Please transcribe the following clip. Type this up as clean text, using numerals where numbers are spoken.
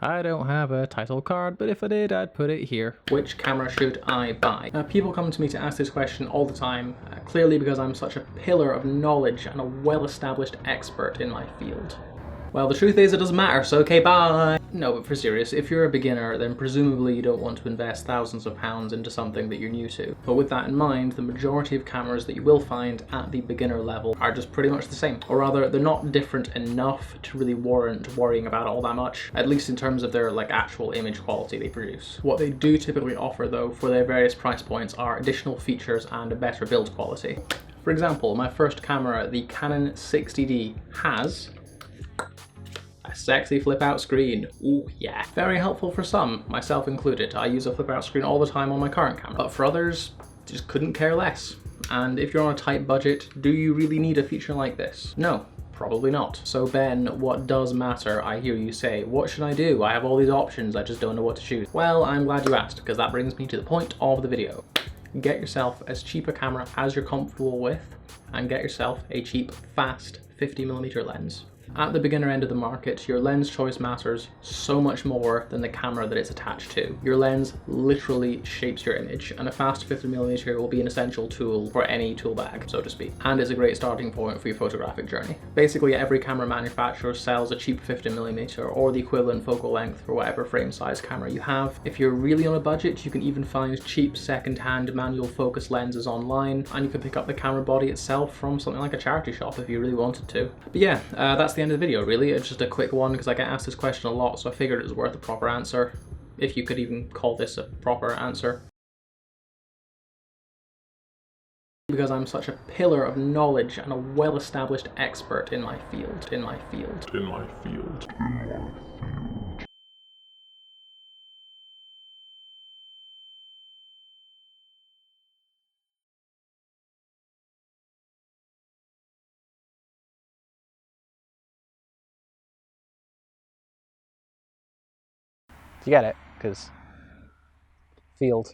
I don't have a title card, but if I did, I'd put it here. Which camera should I buy? People come to me to ask this question all the time, clearly because I'm such a pillar of knowledge and a well-established expert in my field. Well, the truth is it doesn't matter, so okay, bye! No, but for serious, if you're a beginner, then presumably you don't want to invest thousands of pounds into something that you're new to. But with that in mind, the majority of cameras that you will find at the beginner level are just pretty much the same. Or rather, they're not different enough to really warrant worrying about it all that much, at least in terms of their actual image quality they produce. What they do typically offer though, for their various price points, are additional features and a better build quality. For example, my first camera, the Canon 60D, has a sexy flip out screen. Ooh yeah. Very helpful for some, myself included. I use a flip out screen all the time on my current camera. But for others, just couldn't care less. And if you're on a tight budget, do you really need a feature like this? No. Probably not. So Ben, what does matter? I hear you say. What should I do? I have all these options, I just don't know what to choose. Well, I'm glad you asked, because that brings me to the point of the video. Get yourself as cheap a camera as you're comfortable with, and get yourself a cheap, fast 50mm lens. At the beginner end of the market, your lens choice matters so much more than the camera that it's attached to. Your lens literally shapes your image, and a fast 50mm will be an essential tool for any tool bag, so to speak, and is a great starting point for your photographic journey. Basically, every camera manufacturer sells a cheap 50mm or the equivalent focal length for whatever frame size camera you have. If you're really on a budget, you can even find cheap second-hand manual focus lenses online, and you can pick up the camera body itself from something like a charity shop if you really wanted to. But yeah, that's the end of the video really. It's just a quick one because I get asked this question a lot, so I figured it was worth a proper answer, if you could even call this a proper answer. Because I'm such a pillar of knowledge and a well-established expert in my field. Do you get it? Because field.